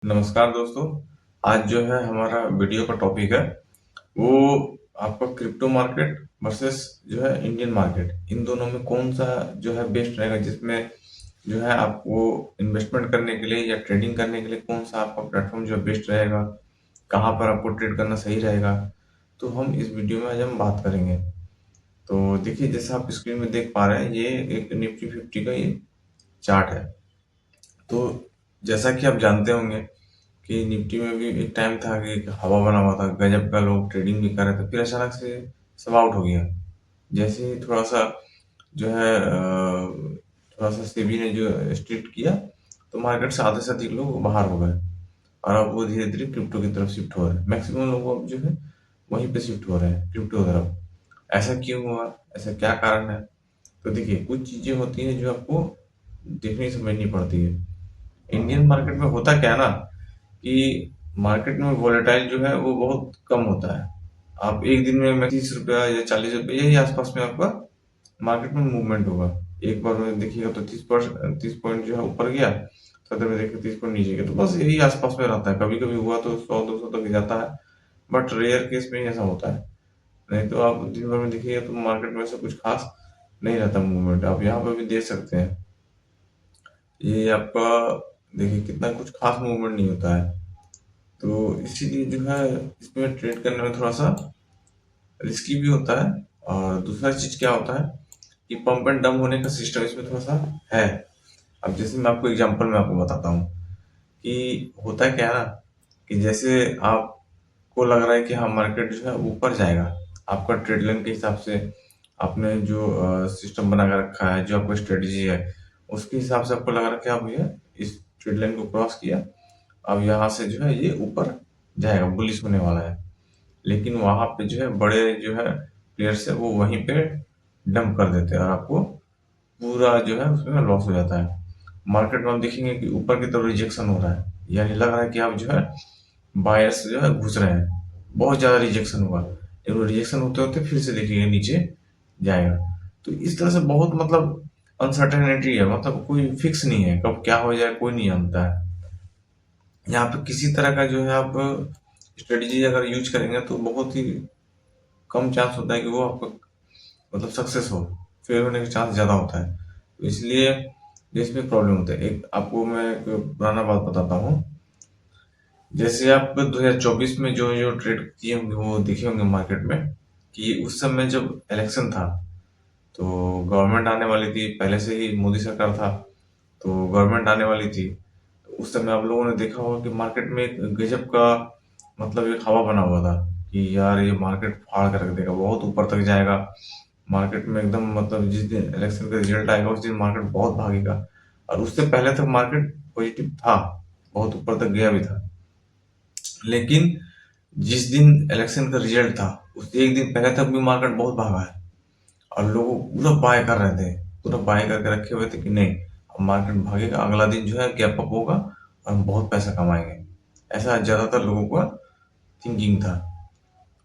नमस्कार दोस्तों। आज जो है हमारा वीडियो का टॉपिक है वो आपका क्रिप्टो मार्केट वर्सेस जो है इंडियन मार्केट। इन दोनों में कौन सा जो है बेस्ट रहेगा, जिसमें जो है आपको इन्वेस्टमेंट करने के लिए या ट्रेडिंग करने के लिए कौन सा आपका प्लेटफॉर्म जो है बेस्ट रहेगा, कहाँ पर आपको ट्रेड करना सही रहेगा। तो हम इस वीडियो में आज हम बात करेंगे। तो देखिए, जैसे आप स्क्रीन में देख पा रहे हैं, ये एक निफ्टी 50 का ये चार्ट है। तो जैसा कि आप जानते होंगे कि निफ्टी में भी एक टाइम था कि हवा बना हुआ था, गजब का लोग ट्रेडिंग भी कर रहे थे, फिर अचानक से सब आउट हो गया। जैसे ही थोड़ा सा जो है थोड़ा सा सेबी ने जो स्ट्रिक्ट किया, तो मार्केट से आधे से अधिक लोग बाहर हो गए और अब वो धीरे धीरे क्रिप्टो की तरफ शिफ्ट हो रहे हैं। मैक्सिमम लोग अब जो है वहीं पे शिफ्ट हो रहे हैं क्रिप्टो की तरफ। ऐसा क्यों हुआ, ऐसा क्या कारण है? तो देखिए, कुछ चीजें होती हैं जो आपको देखनी समझनी पड़ती है। इंडियन मार्केट में होता क्या है ना, कि मार्केट में वोलेटाइल जो है वो बहुत कम होता है। आप एक दिन में 30 रुपया या 40 रुपया यही आसपास में आपका मार्केट में मूवमेंट होगा। एक बार में देखिएगा तो 30 पॉइंट जो है ऊपर गया, सदर में देखिए 30 पॉइंट नीचे गया, तो बस यही आसपास में रहता है। कभी कभी हुआ तो 100-200 तक जाता है, बट रेयर केस में ही ऐसा होता है। नहीं तो आप दिन भर में देखिएगा तो मार्केट में ऐसा कुछ खास नहीं रहता मूवमेंट। आप यहाँ पर भी देख सकते हैं, ये आपका देखिए कितना कुछ खास मूवमेंट नहीं होता है। तो इसीलिए जो है इसमें ट्रेड करने में थोड़ा सा रिस्की भी होता है। और दूसरा चीज क्या होता है कि पंप एंड डंप होने का सिस्टम इसमें थोड़ा सा है। अब जैसे मैं आपको एग्जांपल में आपको बताता हूँ कि होता क्या है ना, कि जैसे आपको लग रहा है कि हाँ मार्केट जो है ऊपर जाएगा, आपका ट्रेड लाइन के हिसाब से आपने जो सिस्टम बना कर रखा है, जो आपका स्ट्रेटजी है, उसके हिसाब से आपको लग रहा है कि आप ये इस ट्रेड लाइन को क्रॉस किया, अब यहाँ से जो है ये ऊपर जाएगा, बुलिश होने वाला है। लेकिन वहां पे जो है बड़े जो है प्लेयर्स है वो वहीं पे डंप कर देते हैं और आपको पूरा जो है उसमें लॉस हो जाता है। मार्केट में आप देखेंगे कि ऊपर की तरफ रिजेक्शन हो रहा है, यानी लग रहा है कि आप जो है बायर्स जो है घुस रहे हैं, बहुत ज्यादा रिजेक्शन हुआ। लेकिन रिजेक्शन होते होते फिर से देखिएगा नीचे जाएगा। तो इस तरह से बहुत मतलब अनसर्टेनिटी है, मतलब कोई फिक्स नहीं है कब क्या हो जाए, कोई नहीं जानता है। यहाँ पे किसी तरह का जो है आप स्ट्रेटजी अगर यूज करेंगे तो बहुत ही कम चांस होता है कि वो आपका मतलब सक्सेस हो। फेल होने का चांस ज्यादा होता है। तो इसलिए इसमें प्रॉब्लम होता है। एक आपको मैं एक पुराना बात बताता हूँ। जैसे आप 2024 में जो जो ट्रेड किए होंगे वो देखे होंगे मार्केट में, कि उस समय जब इलेक्शन था तो गवर्नमेंट आने वाली थी, पहले से ही मोदी सरकार था, तो गवर्नमेंट आने वाली थी। तो उस समय आप लोगों ने देखा होगा कि मार्केट में एक गजब का मतलब एक हवा बना हुआ था कि यार ये मार्केट फाड़ कर रख देगा, बहुत ऊपर तक जाएगा। मार्केट में एकदम मतलब जिस दिन इलेक्शन का रिजल्ट आएगा उस दिन मार्केट बहुत भागेगा। और उससे पहले तक मार्केट पॉजिटिव था, बहुत ऊपर तक गया भी था। लेकिन जिस दिन इलेक्शन का रिजल्ट था उससे एक दिन पहले तक भी मार्केट बहुत भागा है और लोग पूरा बाय कर रहे थे, पूरा बाय करके रखे हुए थे कि नहीं अब मार्केट भागेगा, अगला दिन जो है गैप अप होगा और हम बहुत पैसा कमाएंगे। ऐसा ज्यादातर लोगों का थिंकिंग था।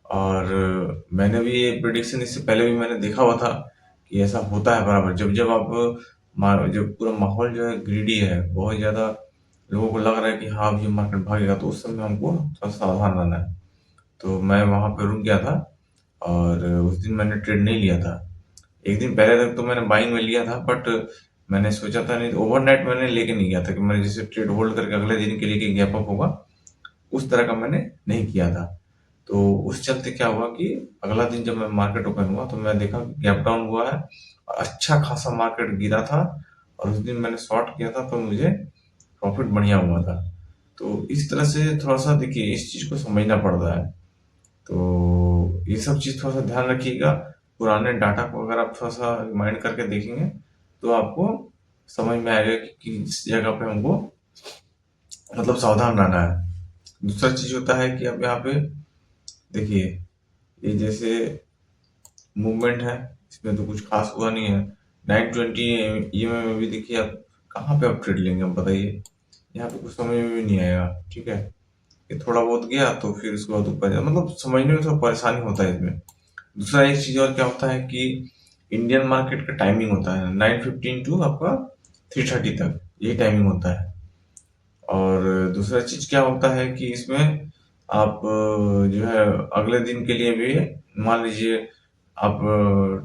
और मैंने भी ये प्रिडिक्शन इससे पहले भी मैंने देखा हुआ था कि ऐसा होता है बराबर। जब जब आप जब पूरा माहौल जो है ग्रीडी है, बहुत ज्यादा लोगों को लग रहा है कि हाँ अब ये मार्केट भागेगा, तो उस समय हमको थोड़ा सावधान रहना है। तो मैं वहां पे रुक गया था और उस दिन मैंने ट्रेड नहीं लिया था। एक दिन पहले तक तो मैंने बाइंग में लिया था, बट मैंने सोचा था नहीं, ओवरनाइट मैंने लेके नहीं गया था कि मैंने जैसे ट्रेड होल्ड करके अगले दिन के लिए कि गैप अप होगा, उस तरह का मैंने नहीं किया था। तो उस चलते क्या हुआ कि अगला दिन जब मैं मार्केट ओपन हुआ तो मैं देखा गैप डाउन हुआ है और अच्छा खासा मार्केट गिरा था। और उस दिन मैंने शॉर्ट किया था तो मुझे प्रॉफिट बढ़िया हुआ था। तो इस तरह से थोड़ा सा देखिए इस चीज को समझना पड़ता है। तो ये सब चीज थोड़ा सा ध्यान रखिएगा। पुराने डाटा को अगर आप थोड़ा सा रिमाइंड करके देखेंगे तो आपको समझ में आएगा कि किस जगह पे हमको मतलब सावधान रहना है। दूसरा चीज होता है कि आप यहाँ पे देखिए, ये जैसे मूवमेंट है, इसमें तो कुछ खास हुआ नहीं है। 920 ईएमए में भी देखिए आप कहाँ पे आप ट्रेड लेंगे, आप बताइए। यहाँ पे कुछ समझ में भी नहीं आएगा। ठीक है, ये थोड़ा बहुत गया तो फिर उसके बाद ऊपर जाए, मतलब समझने में थोड़ा परेशानी होता है इसमें। दूसरा एक चीज और क्या होता है कि इंडियन मार्केट का टाइमिंग होता है 9:15 टू आपका 3:30 तक, ये टाइमिंग होता है। और दूसरा चीज़ क्या होता है कि इसमें आप जो है अगले दिन के लिए भी मान लीजिए आप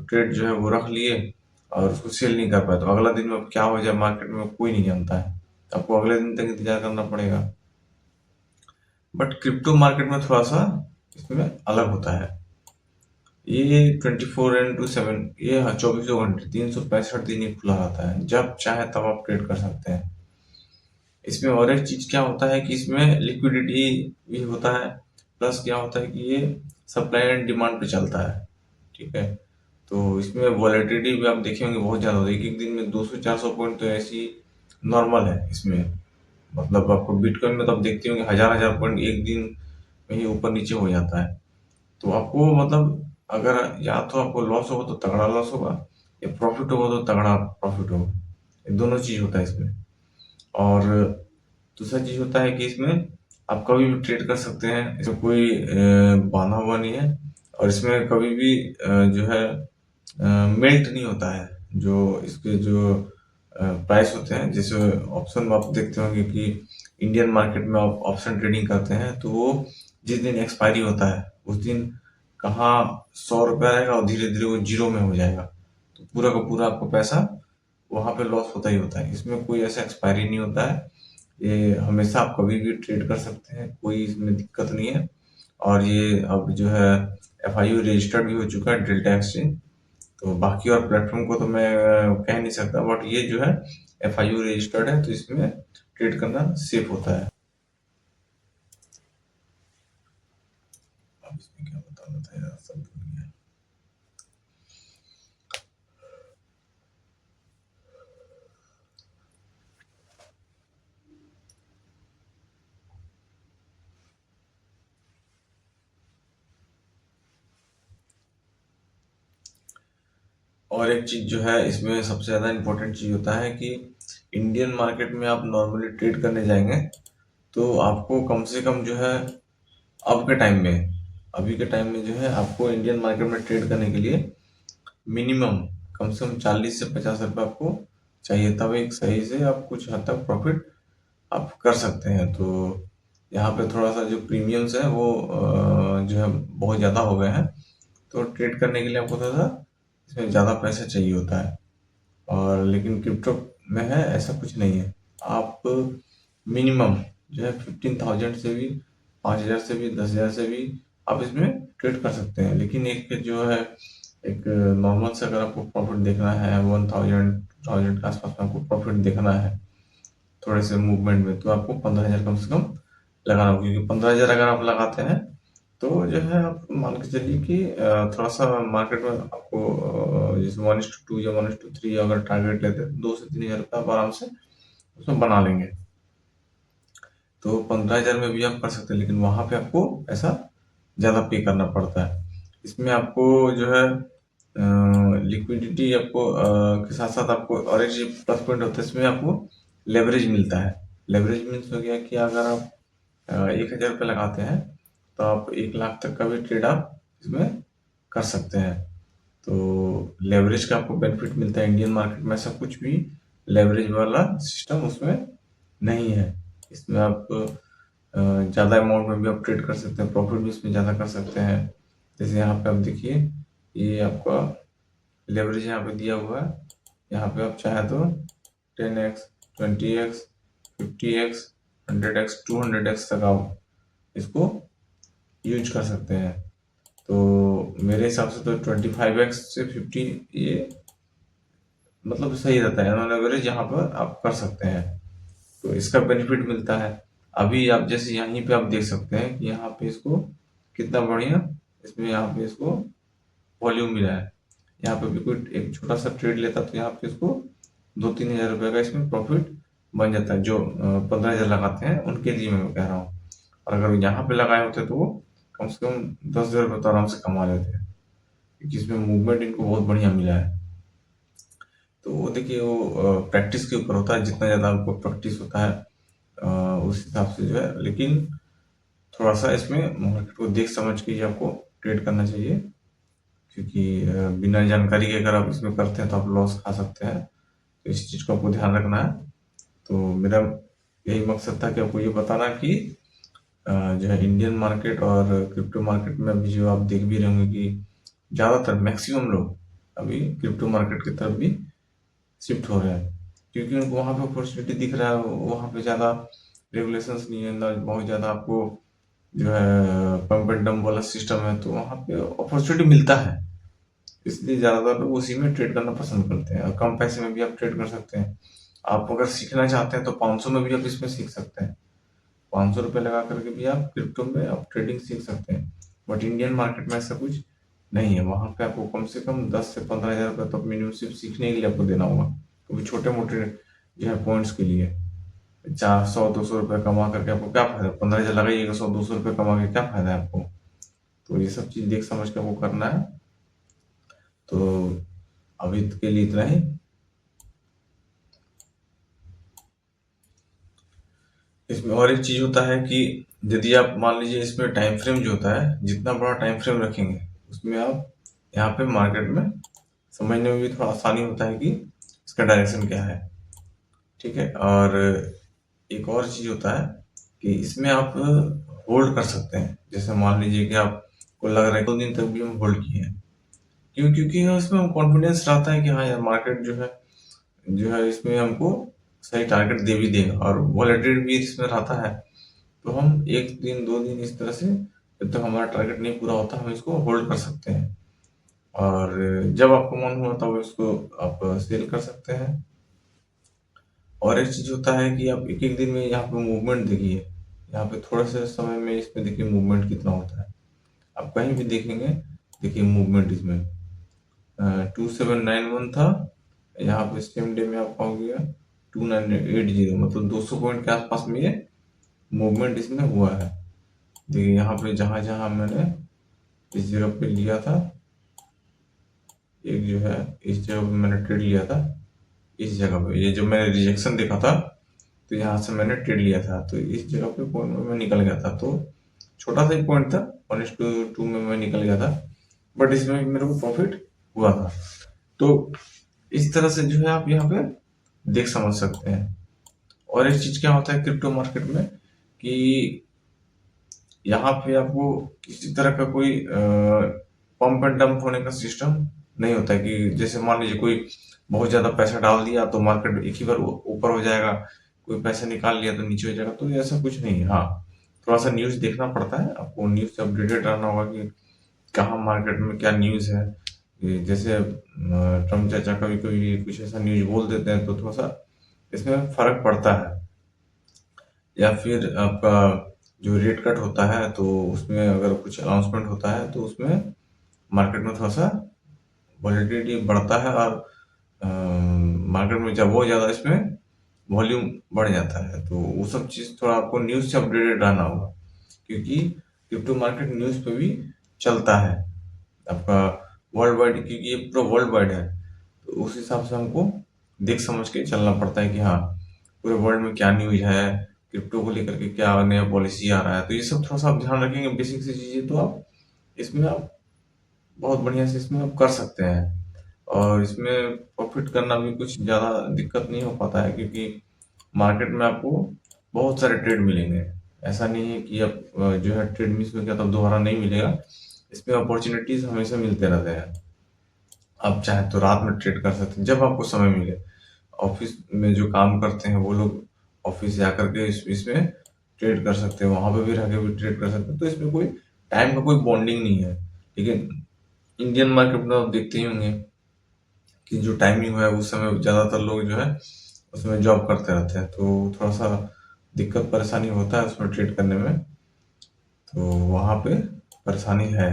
ट्रेड जो है वो रख लिए और उसको सेल नहीं कर पाए, तो अगला दिन में अब क्या हो जाए मार्केट में कोई नहीं जानता है, तो आपको अगले दिन तक इंतजार करना पड़ेगा। बट क्रिप्टो मार्केट में थोड़ा सा इसमें अलग होता है। ये 24x7, ये 24 घंटे 365 दिन ही खुला रहता है, जब चाहे तब आप ट्रेड कर सकते हैं। इसमें और एक चीज क्या होता है कि इसमें लिक्विडिटी भी होता है, प्लस क्या होता है कि ये सप्लाई एंड डिमांड पे चलता है। ठीक है, तो इसमें वॉलेटिलिटी भी आप देखे होंगे बहुत ज्यादा होती है, एक एक दिन में 200-400 पॉइंट तो ऐसी नॉर्मल है इसमें। मतलब आपको बिटकॉइन में तो आप देखते होंगे हजार हजार पॉइंट एक दिन में ही ऊपर नीचे हो जाता है। तो आपको मतलब अगर या तो आपको लॉस होगा तो तगड़ा लॉस होगा, या प्रॉफिट होगा तो तगड़ा प्रॉफिट होगा। ये दोनों चीज होता है इसमें। और दूसरा चीज होता है कि इसमें आप कभी भी ट्रेड कर सकते हैं, इसमें कोई बांधा हुआ नहीं है। और इसमें कभी भी जो है मेल्ट नहीं होता है। जो इसके जो प्राइस होते हैं, जैसे ऑप्शन में आप देखते होंगे कि इंडियन मार्केट में आप ऑप्शन ट्रेडिंग करते हैं, तो वो जिस दिन एक्सपायरी होता है उस दिन कहाँ 100 रुपया रहेगा और धीरे धीरे वो जीरो में हो जाएगा, तो पूरा का पूरा आपका पैसा वहां पे लॉस होता ही होता है। इसमें कोई ऐसा एक्सपायरी नहीं होता है, ये हमेशा आप कभी भी ट्रेड कर सकते हैं, कोई इसमें दिक्कत नहीं है। और ये अब जो है FIU रजिस्टर्ड भी हो चुका है, डेल्टा एक्सचेंज। तो बाकी और प्लेटफॉर्म को तो मैं कह नहीं सकता, बट ये जो है FIU रजिस्टर्ड है, तो इसमें ट्रेड करना सेफ होता है। अब इसमें क्या बताना था यार, सब भूल गया। और एक चीज जो है इसमें सबसे ज्यादा इम्पोर्टेंट चीज होता है कि इंडियन मार्केट में आप नॉर्मली ट्रेड करने जाएंगे तो आपको कम से कम जो है अब के टाइम में अभी के टाइम में जो है आपको इंडियन मार्केट में ट्रेड करने के लिए मिनिमम कम से कम 40 से 50 रुपये आपको चाहिए, तब एक सही से आप कुछ हद तक प्रॉफिट आप कर सकते हैं। तो यहाँ पे थोड़ा सा जो प्रीमियम्स है वो जो है बहुत ज़्यादा हो गए हैं, तो ट्रेड करने के लिए आपको थोड़ा सा इसमें ज़्यादा पैसा चाहिए होता है। और लेकिन क्रिप्टो में है ऐसा कुछ नहीं है, आप मिनिमम जो है 15,000 से भी, 5,000 से भी, 10,000 से भी आप इसमें ट्रेड कर सकते हैं। लेकिन एक जो है एक नॉर्मल से अगर आपको प्रॉफिट देखना है 1,000 के आसपास में आपको प्रॉफिट देखना है थोड़े से मूवमेंट में, तो आपको 15,000 कम से कम लगाना होगा। क्योंकि 15,000 अगर आप लगाते हैं तो जो है आप मान के चलिए कि थोड़ा सा मार्केट में आपको जैसे 1:2 या 1:3 अगर टारगेट लेते हैं, 2 से 3 हजार रुपये आप आराम से उसमें बना लेंगे। तो 15,000 में भी आप कर सकते हैं, लेकिन वहां पे आपको पैसा ज्यादा पे करना पड़ता है। इसमें आपको जो है लिक्विडिटी आपको के साथ साथ आपको और एक चीज प्लस पॉइंट होता है, इसमें आपको लेवरेज मिलता है। लेवरेज मीन्स हो गया कि अगर आप 1,000 रुपये लगाते हैं तो आप 1 लाख तक का भी ट्रेड आप इसमें कर सकते हैं। तो लेवरेज का आपको बेनिफिट मिलता है। इंडियन मार्केट में ऐसा कुछ भी लेवरेज वाला सिस्टम उसमें नहीं है। इसमें आप ज़्यादा अमाउंट में भी आप ट्रेड कर सकते हैं, प्रॉफिट भी इसमें ज़्यादा कर सकते हैं। जैसे यहाँ पे आप देखिए, ये आपका लेवरेज यहाँ पे दिया हुआ है। यहाँ पे आप चाहे तो 10x, 20x, 50x, 100x, 200x तक आप इसको यूज कर सकते हैं। तो मेरे हिसाब से तो 25x से 50 ये मतलब सही रहता है, ऑन एवरेज यहाँ पर आप कर सकते हैं। तो इसका बेनिफिट मिलता है। अभी आप जैसे यहीं पे आप देख सकते हैं कि यहाँ पे इसको कितना बढ़िया इसमें यहाँ पे इसको वॉल्यूम मिला है। यहाँ पे भी कोई एक छोटा सा ट्रेड लेता तो यहाँ पे इसको 2-3 हजार रुपये का इसमें प्रॉफिट बन जाता है। जो 15,000 लगाते हैं उनके लिए मैं कह रहा हूँ। और अगर यहाँ पे लगाए होते तो वो कम से कम 10,000 रुपये तो आराम से कमा लेते हैं, क्योंकि इसमें मूवमेंट इनको बहुत बढ़िया मिला है। तो वो देखिए वो प्रैक्टिस के ऊपर होता है, जितना ज़्यादा आपको प्रैक्टिस होता है उस हिसाब से जो है। लेकिन थोड़ा सा इसमें मार्केट को देख समझ के ही आपको ट्रेड करना चाहिए, क्योंकि बिना जानकारी के अगर आप इसमें करते हैं तो आप लॉस खा सकते हैं। तो इस चीज़ को आपको ध्यान रखना है। तो मेरा यही मकसद था कि आपको ये बताना कि जो है इंडियन मार्केट और क्रिप्टो मार्केट में अभी जो आप देख भी रहे होंगे कि ज़्यादातर मैक्सिमम लोग अभी क्रिप्टो मार्केट की तरफ भी शिफ्ट हो रहे हैं, क्योंकि उनको वहाँ पे अपॉर्चुनिटी दिख रहा है, वहाँ पे ज़्यादा रेगुलेशंस नहीं है ना, बहुत ज़्यादा आपको जो है पंप एंड डंप वाला सिस्टम है, तो वहाँ पे अपॉर्चुनिटी मिलता है। इसलिए ज़्यादातर लोग उसी में ट्रेड करना पसंद करते हैं, और कम पैसे में भी आप ट्रेड कर सकते हैं। आप अगर सीखना चाहते हैं तो 500 में भी आप इसमें सीख सकते हैं। 500 रुपये लगा करके भी आप क्रिप्टो में आप ट्रेडिंग सीख सकते हैं। बट इंडियन मार्केट में ऐसा कुछ नहीं है, वहाँ पे आपको कम से कम 10 से 15 हज़ार रुपये तो मिनिमम सिर्फ सीखने के लिए आपको देना होगा, क्योंकि छोटे मोटे जो है पॉइंट्स के लिए 100-200 रुपये कमा करके आपको क्या फायदा, 15 हज़ार लगाइएगा, 100-200 रुपये कमा के क्या फायदा है आपको। तो ये सब चीज़ देख समझ के आपको करना है। तो अभी के लिए इतना ही। इसमें और एक चीज होता है कि यदि आप मान लीजिए इसमें टाइम फ्रेम जो होता है, जितना बड़ा टाइम फ्रेम रखेंगे उसमें आप यहाँ पे मार्केट में समझने में भी थोड़ा आसानी होता है कि इसका डायरेक्शन क्या है। ठीक है, और एक और चीज होता है कि इसमें आप होल्ड कर सकते हैं। जैसे मान लीजिए कि आपको लग रहा है 2 दिन तक भी हम होल्ड किए हैं, क्यों? क्योंकि उसमें कॉन्फिडेंस रहता है कि हाँ यार मार्केट जो है इसमें हमको सही टारगेट दे भी देगा, और वॉलेटिलिटी भी इसमें रहता है। तो हम 1 दिन 2 दिन इस तरह से जब तक हमारा टारगेट नहीं पूरा होता हम इसको होल्ड कर सकते हैं, और जब आपको मन हुआ तब इसको आप सेल कर सकते हैं। और एक चीज होता है कि आप एक एक दिन में यहाँ पे मूवमेंट देखिए, यहाँ पे थोड़े से समय में इसमें देखिए मूवमेंट कितना होता है। आप कहीं भी देखेंगे, देखिए मूवमेंट इसमें 2791 था, यहाँ पे सेम डे में आपका हो गया 2980, मतलब 200 पॉइंट के आसपास में ये मूवमेंट इसमें हुआ है। देखिए यहाँ पे जहां जहां मैंने इस जगह पे लिया था, एक जो है इस जगह पे मैंने ट्रेड लिया था, इस जगह पे ये जो मैंने रिजेक्शन देखा था, तो यहाँ से मैंने ट्रेड लिया था, तो इस जगह पे पॉइंट में मैं निकल गया था। तो छोटा सा ही पॉइंट था, 1:2 में मैं निकल गया था, बट इसमें मेरे को प्रॉफिट हुआ था। तो इस तरह से जो है आप यहाँ पे देख समझ सकते हैं। और एक चीज क्या होता है क्रिप्टो मार्केट में कि यहाँ पे आपको किसी तरह का कोई पंप एंड डंप होने का सिस्टम नहीं होता है, कि जैसे मान लीजिए कोई बहुत ज्यादा पैसा डाल दिया तो मार्केट एक ही बार ऊपर हो जाएगा, कोई पैसा निकाल लिया तो नीचे हो जाएगा, तो ऐसा कुछ नहीं है। हाँ, थोड़ा सा न्यूज देखना पड़ता है, आपको न्यूज से अपडेटेड रहना होगा कि कहाँ मार्केट में क्या न्यूज है। ये जैसे ट्रम्प चाचा कभी कभी कुछ ऐसा न्यूज बोल देते हैं तो थोड़ा सा इसमें फर्क पड़ता है। या फिर आपका जो रेट कट होता है तो उसमें अगर कुछ अनाउंसमेंट होता है तो उसमें मार्केट में थोड़ा सा वॉलेटिलिटी बढ़ता है, और मार्केट में जब बहुत ज़्यादा इसमें वॉल्यूम बढ़ जाता है, तो वो सब चीज़ थोड़ा आपको न्यूज़ से अपडेटेड रहना होगा, क्योंकि क्रिप्टो मार्केट न्यूज़ पे भी चलता है आपका वर्ल्ड वाइड, क्योंकि ये पूरा वर्ल्ड वाइड है। तो उस हिसाब से हमको देख समझ के चलना पड़ता है कि हाँ पूरे वर्ल्ड में क्या न्यूज है, क्रिप्टो को लेकर के क्या नया पॉलिसी आ रहा है। तो ये सब थोड़ा सा आप ध्यान रखेंगे, बेसिक सी चीजें, तो आप इसमें आप बहुत बढ़िया से इसमें आप कर सकते हैं। और इसमें प्रॉफिट करना भी कुछ ज़्यादा दिक्कत नहीं हो पाता है, क्योंकि मार्केट में आपको बहुत सारे ट्रेड मिलेंगे। ऐसा नहीं है कि आप जो है ट्रेड मिस हो गया तब दोबारा नहीं मिलेगा। इसमें अपॉर्चुनिटीज हमेशा मिलते रहते हैं। आप चाहे तो रात में ट्रेड कर सकते हैं जब आपको समय मिले। ऑफिस में जो काम करते हैं वो लोग ऑफिस जा करके इसमें ट्रेड कर सकते हैं, वहां पे भी रह के भी ट्रेड कर सकते हैं। तो इसमें कोई टाइम का कोई बॉन्डिंग नहीं है। लेकिन इंडियन मार्केट में आप देखते ही होंगे कि जो टाइमिंग है उस समय ज्यादातर लोग जो है उसमें जॉब करते रहते हैं, तो थोड़ा सा दिक्कत परेशानी होता है उसमें ट्रेड करने में। तो वहां पे परेशानी है।